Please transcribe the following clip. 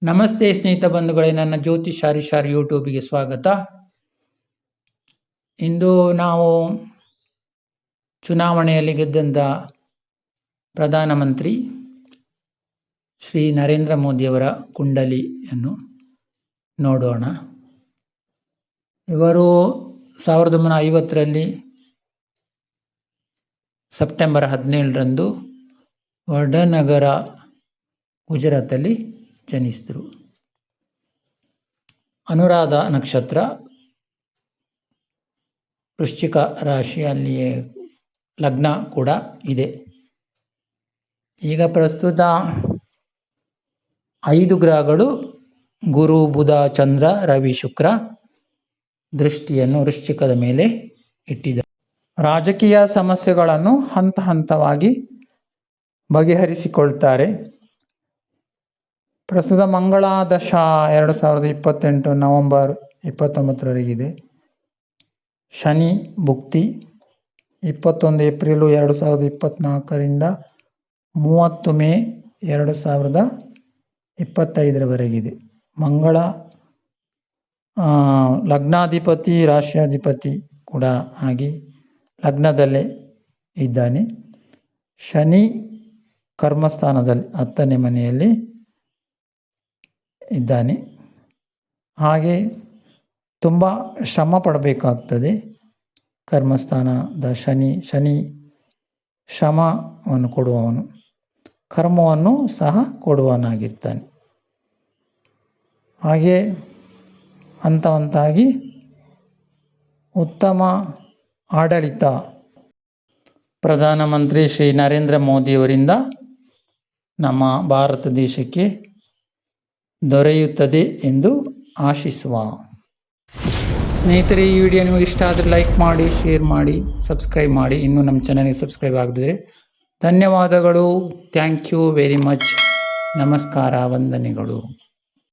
ನಮಸ್ತೆ ಸ್ನೇಹಿತ ಬಂಧುಗಳೇ, ನನ್ನ ಜ್ಯೋತಿಷ್ ಹರೀಶ್ ಯೂಟ್ಯೂಬ್ಗೆ ಸ್ವಾಗತ. ಇಂದು ನಾವು ಚುನಾವಣೆಯಲ್ಲಿ ಗೆದ್ದಂಥ ಪ್ರಧಾನಮಂತ್ರಿ ಶ್ರೀ ನರೇಂದ್ರ ಮೋದಿಯವರ ಕುಂಡಲಿಯನ್ನು ನೋಡೋಣ. ಇವರು 1950ರಲ್ಲಿ ಸೆಪ್ಟೆಂಬರ್ 17ರಂದು ವಡನಗರ ಗುಜರಾತಲ್ಲಿ ಜನಿಸಿದರು. ಅನುರಾಧ ನಕ್ಷತ್ರ, ವೃಶ್ಚಿಕ ರಾಶಿಯಲ್ಲಿಯೇ ಲಗ್ನ ಕೂಡ ಇದೆ. ಈಗ ಪ್ರಸ್ತುತ 5 ಗ್ರಹಗಳು ಗುರು, ಬುಧ, ಚಂದ್ರ, ರವಿ, ಶುಕ್ರ ದೃಷ್ಟಿಯನ್ನು ವೃಶ್ಚಿಕದ ಮೇಲೆ ಇಟ್ಟಿದ್ದಾರೆ. ರಾಜಕೀಯ ಸಮಸ್ಯೆಗಳನ್ನು ಹಂತ ಹಂತವಾಗಿ ಬಗೆಹರಿಸಿಕೊಳ್ತಾರೆ. ಪ್ರಸ್ತುತ ಮಂಗಳ ದಶಾ 2028 ನವೆಂಬರ್ 29ರವರೆಗಿದೆ. ಶನಿ ಭುಕ್ತಿ 21 ಏಪ್ರಿಲ್ 2024ರಿಂದ 30 ಮೇ 2025ರವರೆಗಿದೆ. ಮಂಗಳ ಲಗ್ನಾಧಿಪತಿ, ರಾಶಿಯಾಧಿಪತಿ ಕೂಡ ಆಗಿ ಲಗ್ನದಲ್ಲೇ ಇದ್ದಾನೆ. ಶನಿ ಕರ್ಮಸ್ಥಾನದಲ್ಲಿ 10ನೇ ಮನೆಯಲ್ಲಿ ಇದ್ದಾನೆ. ಹಾಗೆ ತುಂಬ ಶ್ರಮ ಪಡಬೇಕಾಗ್ತದೆ. ಕರ್ಮಸ್ಥಾನದ ಶನಿ ಶ್ರಮವನ್ನು ಕೊಡುವವನು, ಕರ್ಮವನ್ನು ಸಹ ಕೊಡುವವನಾಗಿರ್ತಾನೆ. ಹಾಗೆ ಹಂತವಾಗಿ ಉತ್ತಮ ಆಡಳಿತ ಪ್ರಧಾನಮಂತ್ರಿ ಶ್ರೀ ನರೇಂದ್ರ ಮೋದಿಯವರಿಂದ ನಮ್ಮ ಭಾರತ ದೇಶಕ್ಕೆ ದೊರೆಯುತ್ತದೆ ಎಂದು ಆಶಿಸುವ. ಸ್ನೇಹಿತರೆ, ಈ ವಿಡಿಯೋ ನಿಮಗೆ ಇಷ್ಟ ಆದರೆ ಲೈಕ್ ಮಾಡಿ, ಶೇರ್ ಮಾಡಿ, ಸಬ್ಸ್ಕ್ರೈಬ್ ಮಾಡಿ. ಇನ್ನೂ ನಮ್ಮ ಚಾನಲ್ಗೆ ಸಬ್ಸ್ಕ್ರೈಬ್ ಆಗದಿದ್ದರೆ ಧನ್ಯವಾದಗಳು. Thank you very much. ನಮಸ್ಕಾರ, ವಂದನೆಗಳು.